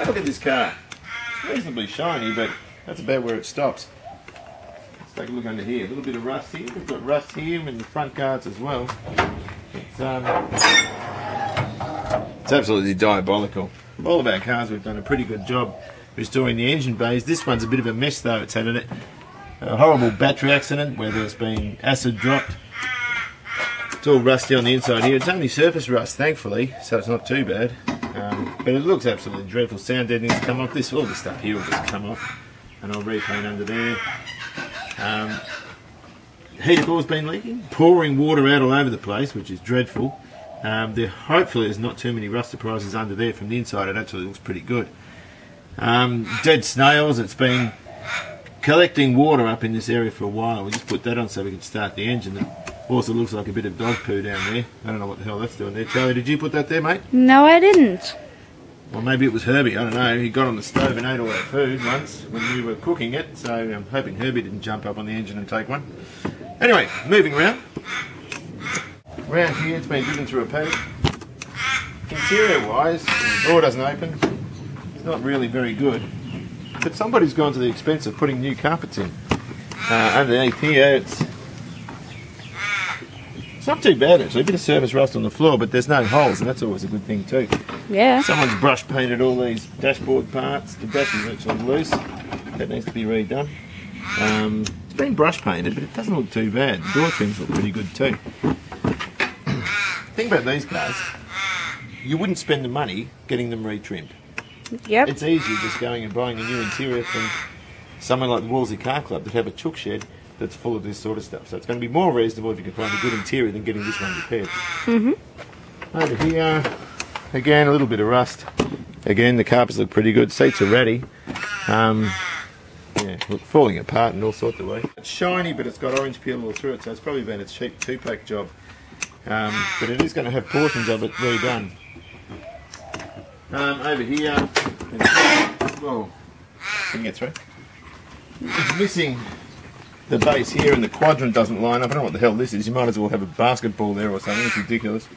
Look at this car. It's reasonably shiny, but that's about where it stops. Let's take a look under here. A little bit of rust here. We've got rust here in the front guards as well. It's absolutely diabolical. All of our cars, we've done a pretty good job restoring the engine bays. This one's a bit of a mess though. It's had a horrible battery accident where there's been acid dropped. It's all rusty on the inside here. It's only surface rust, thankfully, so it's not too bad. But it looks absolutely dreadful. Sound deadening's come off. All this stuff here will just come off, and I'll repaint under there. Heater core's been leaking, pouring water out all over the place, which is dreadful. Hopefully there's not too many rust surprises under there. From the inside it actually looks pretty good. Dead snails. It's been collecting water up in this area for a while. We just put that on so we can start the engine. It also looks like a bit of dog poo down there. I don't know what the hell that's doing there. Charlie, did you put that there, mate? No, I didn't. Well, maybe it was Herbie, I don't know. He got on the stove and ate all our food once when we were cooking it, so I'm hoping Herbie didn't jump up on the engine and take one. Anyway, moving around. Around here, it's been driven through a paddock. Interior-wise, the door doesn't open. It's not really very good. But somebody's gone to the expense of putting new carpets in. Underneath here, it's not too bad actually. A bit of surface rust on the floor, but there's no holes, and that's always a good thing too. Yeah. Someone's brush painted all these dashboard parts. The dash is actually loose. That needs to be redone. It's been brush painted, but it doesn't look too bad. The door trims look pretty good too. The thing about these cars, you wouldn't spend the money getting them retrimmed. Yep. It's easier just going and buying a new interior from someone like the Wolseley Car Club that have a chook shed that's full of this sort of stuff. So it's going to be more reasonable if you can find a good interior than getting this one repaired. Over here, again, a little bit of rust. Again, the carpets look pretty good. Seats are ratty. Yeah, look, falling apart in all sorts of ways. It's shiny, but it's got orange peel all through it, so it's probably been a cheap two-pack job. But it is going to have portions of it redone. Over here, whoa, can you get through? It's missing the base here, and the quadrant doesn't line up. I don't know what the hell this is. You might as well have a basketball there or something. It's ridiculous.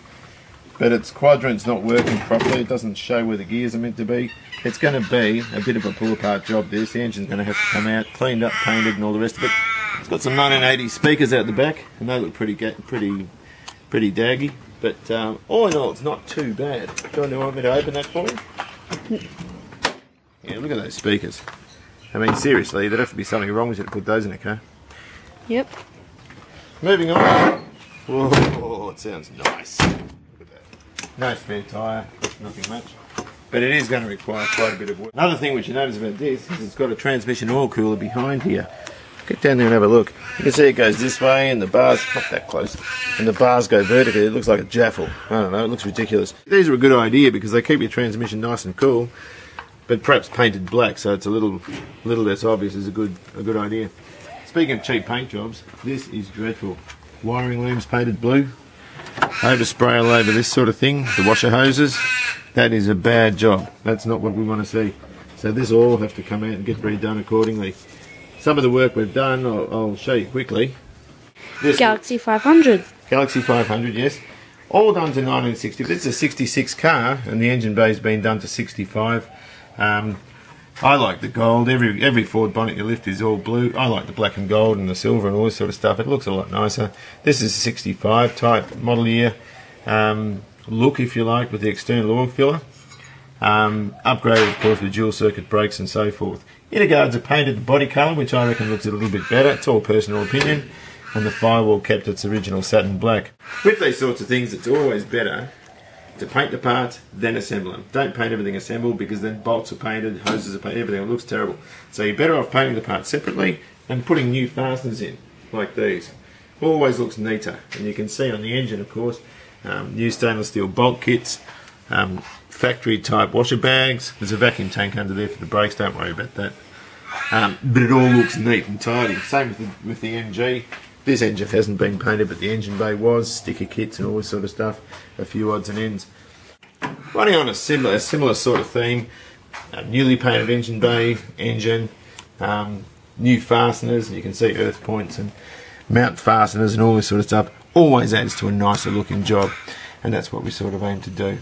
But its quadrant's not working properly. It doesn't show where the gears are meant to be. It's going to be a bit of a pull-apart job this. The engine's going to have to come out, cleaned up, painted, and all the rest of it. It's got some 1980 speakers out the back, and they look pretty daggy. But all in all, it's not too bad. Do you want me to open that for you? Yeah, look at those speakers. I mean, seriously, there'd have to be something wrong with you to put those in a car. Yep. Moving on. Whoa, it sounds nice. Look at that. No spare tyre, nothing much. But it is going to require quite a bit of work. Another thing which you notice about this is it's got a transmission oil cooler behind here. Get down there and have a look. You can see it goes this way and the bars, not that close, and the bars go vertically. It looks like a jaffle. I don't know, it looks ridiculous. These are a good idea because they keep your transmission nice and cool, but perhaps painted black so it's a little less obvious is a good idea. Speaking of cheap paint jobs, this is dreadful. Wiring looms painted blue, overspray all over this sort of thing, the washer hoses. That is a bad job. That's not what we want to see. So this all have to come out and get redone accordingly. Some of the work we've done, I'll show you quickly. This Galaxy 500. Galaxy 500, yes. All done to 1960. This is a 66 car, and the engine bay's been done to 65. I like the gold. Every Ford bonnet you lift is all blue. I like the black and gold and the silver and all this sort of stuff. It looks a lot nicer. This is a 65 type model year look, if you like, with the external oil filler. Upgraded, of course, with dual circuit brakes and so forth. Inner guards are painted body colour, which I reckon looks a little bit better. It's all personal opinion. And the firewall kept its original satin black. With these sorts of things, it's always better to paint the parts, then assemble them. Don't paint everything assembled because then bolts are painted, hoses are painted, everything. It looks terrible. So you're better off painting the parts separately and putting new fasteners in, like these. Always looks neater. And you can see on the engine, of course, new stainless steel bolt kits, factory type washer bags. There's a vacuum tank under there for the brakes, don't worry about that. But it all looks neat and tidy. Same with the MG. This engine hasn't been painted, but the engine bay was, sticker kits and all this sort of stuff, a few odds and ends. Running on a similar sort of theme, newly painted engine bay, engine, new fasteners, and you can see earth points and mount fasteners and all this sort of stuff. Always adds to a nicer looking job, and that's what we sort of aim to do.